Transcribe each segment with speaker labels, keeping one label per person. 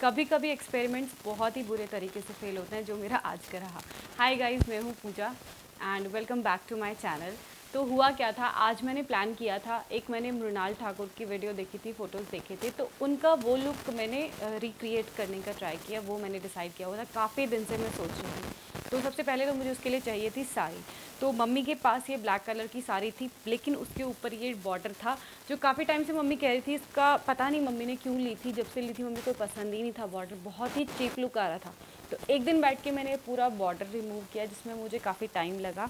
Speaker 1: कभी कभी एक्सपेरिमेंट्स बहुत ही बुरे तरीके से फेल होते हैं, जो मेरा आज का रहा। हाय गाइस, मैं हूँ Pooja and welcome back to my channel. तो हुआ क्या था, आज मैंने प्लान किया था, एक मैंने मृणाल ठाकुर की वीडियो देखी थी, फ़ोटोज़ देखे थे, तो उनका वो लुक मैंने रिक्रिएट करने का ट्राई किया। वो मैंने डिसाइड किया हुआ था, काफ़ी दिन से मैं सोच रही थी। तो सबसे पहले तो मुझे उसके लिए चाहिए थी साड़ी। तो मम्मी के पास ये ब्लैक कलर की साड़ी थी, लेकिन उसके ऊपर ये बॉर्डर था जो काफ़ी टाइम से मम्मी कह रही थी। इसका पता नहीं मम्मी ने क्यों ली थी, जब से ली थी मम्मी को पसंद ही नहीं था, बॉर्डर बहुत ही चीप लुक आ रहा था। तो एक दिन बैठ के मैंने पूरा बॉर्डर रिमूव किया, जिसमें मुझे काफ़ी टाइम लगा।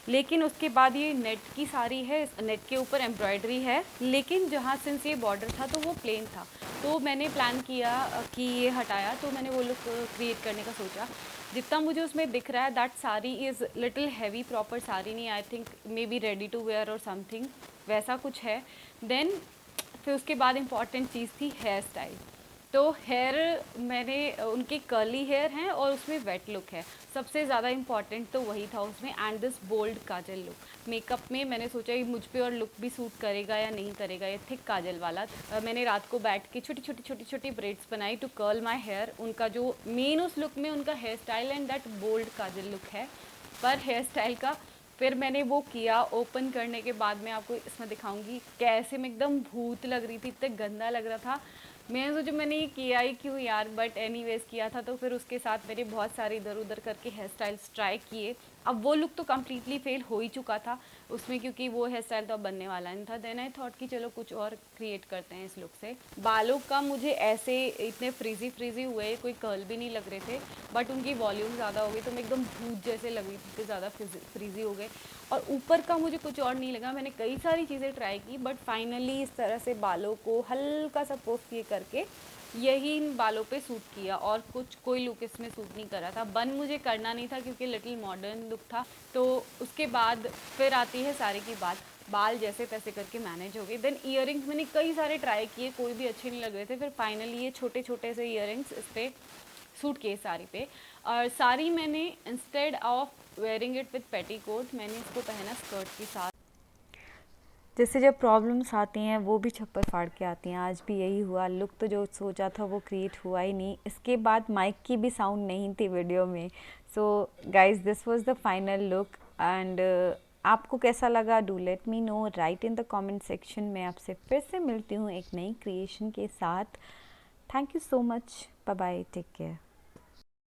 Speaker 1: लेकिन उसके बाद ये नेट की साड़ी है, नेट के ऊपर एम्ब्रॉयडरी है, लेकिन जहाँ सिंस ये बॉर्डर था तो वो प्लेन था। तो मैंने प्लान किया कि ये हटाया, तो मैंने वो लुक क्रिएट करने का सोचा। जितना मुझे उसमें दिख रहा है, that sari is little heavy, proper sari नहीं, I think may be ready to wear और समथिंग वैसा कुछ है। देन फिर उसके बाद इम्पॉर्टेंट चीज़ थी हेयर स्टाइल। तो हेयर मैंने उनके कर्ली हेयर हैं और उसमें वेट लुक है, सबसे ज़्यादा इम्पॉर्टेंट तो वही था उसमें। And this bold kajal look, makeup में मैंने सोचा कि मुझ पे और लुक भी सूट करेगा या नहीं करेगा, ये थिक काजल वाला। मैंने रात को बैठ के छोटी छोटी छोटी छोटी ब्रेड्स बनाई टू कर्ल माई हेयर। उनका जो मेन उस लुक में उनका hairstyle and that bold kajal look है। पर हेयर स्टाइल का फिर मैंने वो किया, ओपन करने के बाद मैं आपको इसमें दिखाऊंगी कैसे मैं एकदम भूत लग रही थी, इतना गंदा लग रहा था। मैंने सोचा मैंने ये किया ही क्यों यार, बट एनीवेज किया था। तो फिर उसके साथ मैंने बहुत सारे इधर उधर करके हेयर स्टाइल्स ट्राई किए। अब वो लुक तो कम्प्लीटली फेल हो ही चुका था उसमें, क्योंकि वो हेयर स्टाइल तो अब बनने वाला नहीं था। देन आई थॉट कि चलो कुछ और क्रिएट करते हैं इस लुक से। बालों का मुझे ऐसे इतने फ्रीजी फ्रीजी हुए, कोई कर्ल भी नहीं लग रहे थे, बट उनकी वॉल्यूम ज़्यादा हो गई तो मैं एकदम भूत जैसे लग रही थी, इतने ज़्यादा फ्रीजी हो गए। और ऊपर का मुझे कुछ और नहीं लगा। मैंने कई सारी चीज़ें ट्राई की, बट फाइनली इस तरह से बालों को हल्का सा पोफ किए करके यही इन बालों पे सूट किया, और कुछ कोई लुक इसमें सूट नहीं कर रहा था। बन मुझे करना नहीं था क्योंकि लिटिल मॉडर्न लुक था। तो उसके बाद फिर आती है साड़ी की बात। बाल जैसे तैसे करके मैनेज हो गए। देन ईयरिंग्स मैंने कई सारे ट्राई किए, कोई भी अच्छे नहीं लग रहे थे। फिर फाइनली ये छोटे छोटे से ईयरिंग्स इस पर सूट किए साड़ी पे। और साड़ी मैंने instead of wearing it with petticoat, मैंने इसको पहना स्कर्ट के साथ। जैसे जब प्रॉब्लम्स आती हैं वो भी छप्पर फाड़ के आती हैं, आज भी यही हुआ। लुक तो जो सोचा था वो क्रिएट हुआ ही नहीं। इसके बाद माइक की भी साउंड नहीं थी वीडियो में। So guys, this was the final look. And आपको कैसा लगा, do let me know, right in the comment section. मैं आपसे फिर से मिलती हूँ एक नई क्रिएशन के साथ। Thank you so much, bye bye, take care.